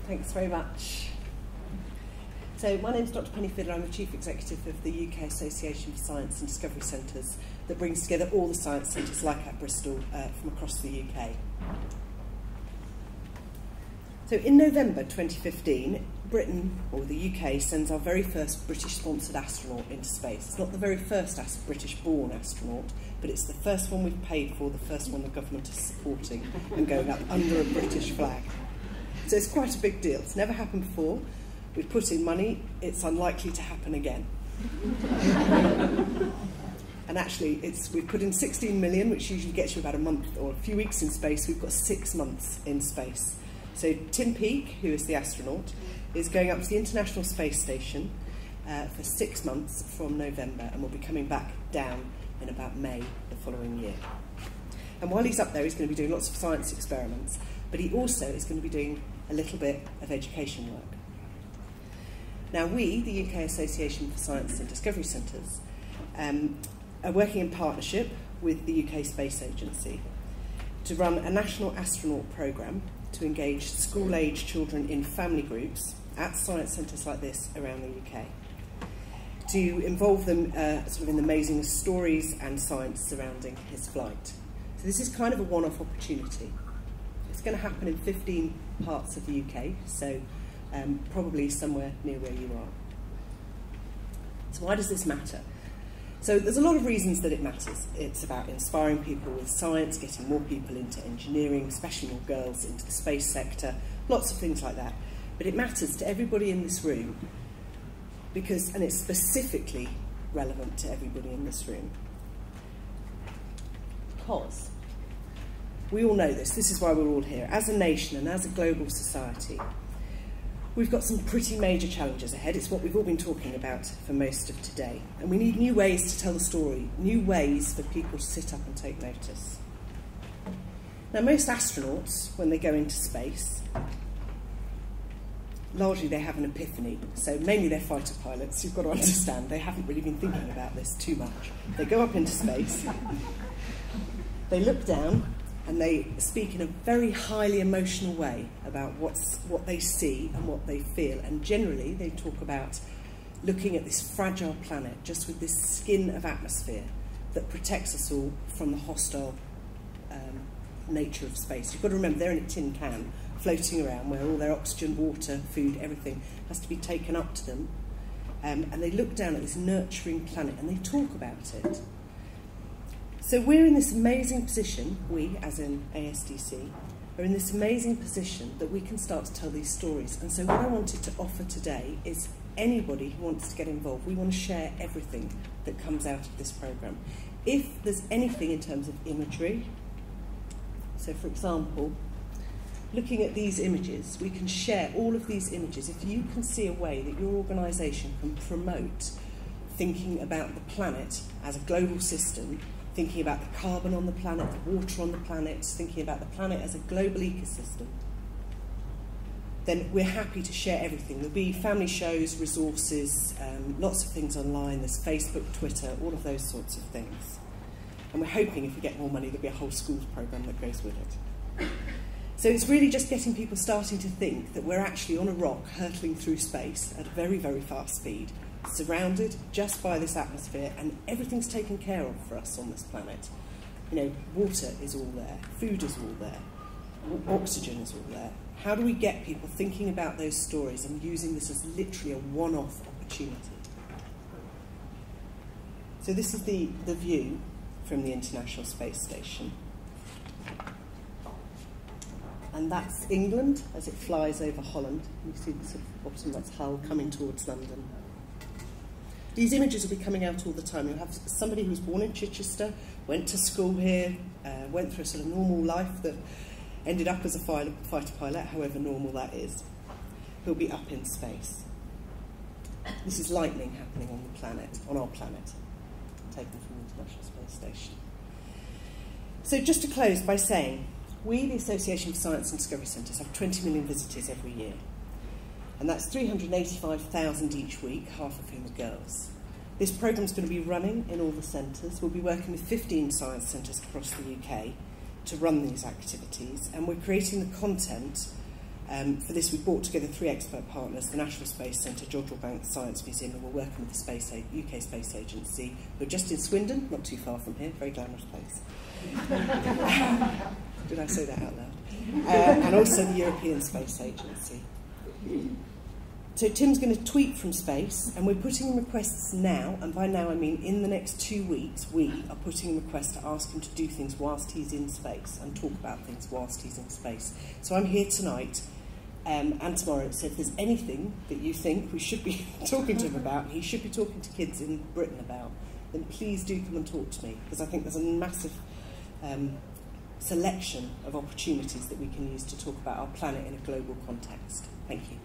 Thanks very much. So my name is Dr. Penny Fiddler. I'm the Chief Executive of the UK Association for Science and Discovery Centres that brings together all the science centres like at Bristol from across the UK. So in November 2015, Britain, or the UK, sends our very first British-sponsored astronaut into space. It's not the very first British-born astronaut, but it's the first one we've paid for, the first one the government is supporting and going up under a British flag. So it's quite a big deal. It's never happened before. We've put in money. It's unlikely to happen again. And actually, we've put in 16 million, which usually gets you about a month or a few weeks in space. We've got 6 months in space. So Tim Peake, who is the astronaut, is going up to the International Space Station for 6 months from November, and will be coming back down in about May the following year. And while he's up there, he's going to be doing lots of science experiments, but he also is going to be doing a little bit of education work. Now we, the UK Association for Science and Discovery Centres, are working in partnership with the UK Space Agency to run a national astronaut programme to engage school-age children in family groups at science centres like this around the UK, to involve them sort of in the amazing stories and science surrounding his flight. So this is kind of a one-off opportunity. It's going to happen in 15 parts of the UK, so probably somewhere near where you are. So why does this matter? So there's a lot of reasons that it matters. It's about inspiring people with science, getting more people into engineering, especially more girls into the space sector, lots of things like that. But it matters to everybody in this room because, and it's specifically relevant to everybody in this room, because we all know this is why we're all here. As a nation and as a global society, we've got some pretty major challenges ahead. It's what we've all been talking about for most of today. And we need new ways to tell the story, new ways for people to sit up and take notice. Now, most astronauts, when they go into space, largely they have an epiphany. So mainly they're fighter pilots. You've got to understand, they haven't really been thinking about this too much. They go up into space, they look down, and they speak in a very highly emotional way about what they see and what they feel. And generally, they talk about looking at this fragile planet, just with this skin of atmosphere that protects us all from the hostile nature of space. You've got to remember, they're in a tin can, floating around, where all their oxygen, water, food, everything has to be taken up to them. And they look down at this nurturing planet, and they talk about it. So we're in this amazing position, we, as in ASDC, are in this amazing position that we can start to tell these stories. And so what I wanted to offer today is anybody who wants to get involved, we want to share everything that comes out of this programme. If there's anything in terms of imagery, so for example, looking at these images, we can share all of these images. If you can see a way that your organisation can promote thinking about the planet as a global system, thinking about the carbon on the planet, the water on the planet, thinking about the planet as a global ecosystem, then we're happy to share everything. There'll be family shows, resources, lots of things online. There's Facebook, Twitter, all of those sorts of things. And we're hoping if we get more money, there'll be a whole schools programme that goes with it. So it's really just getting people starting to think that we're actually on a rock hurtling through space at a very, very fast speed, surrounded just by this atmosphere, and everything's taken care of for us on this planet. You know, water is all there, food is all there, oxygen is all there. How do we get people thinking about those stories and using this as literally a one-off opportunity? So this is the view from the International Space Station. And that's England as it flies over Holland. You see the sort of bottom, that's Hull coming towards London. These images will be coming out all the time. You'll have somebody who was born in Chichester, went to school here, went through a sort of normal life that ended up as a fighter pilot, however normal that is, who'll be up in space. This is lightning happening on the planet, on our planet, taken from the International Space Station. So just to close by saying, we, the Association for Science and Discovery Centres, have 20 million visitors every year. And that's 385,000 each week, half of whom are girls. This programme's going to be running in all the centres. We'll be working with 15 science centres across the UK to run these activities, and we're creating the content For this, we brought together 3 expert partners, the National Space Centre, Jodrell Bank Science Museum, and we're working with the UK Space Agency. We're just in Swindon, not too far from here, very glamorous place. Did I say that out loud? And also the European Space Agency. So Tim's going to tweet from space, and we're putting in requests now, and by now I mean in the next 2 weeks, we are putting in requests to ask him to do things whilst he's in space, and talk about things whilst he's in space. So I'm here tonight and tomorrow, so if there's anything that you think we should be talking to him about, and he should be talking to kids in Britain about, then please do come and talk to me, because I think there's a massive selection of opportunities that we can use to talk about our planet in a global context. Thank you.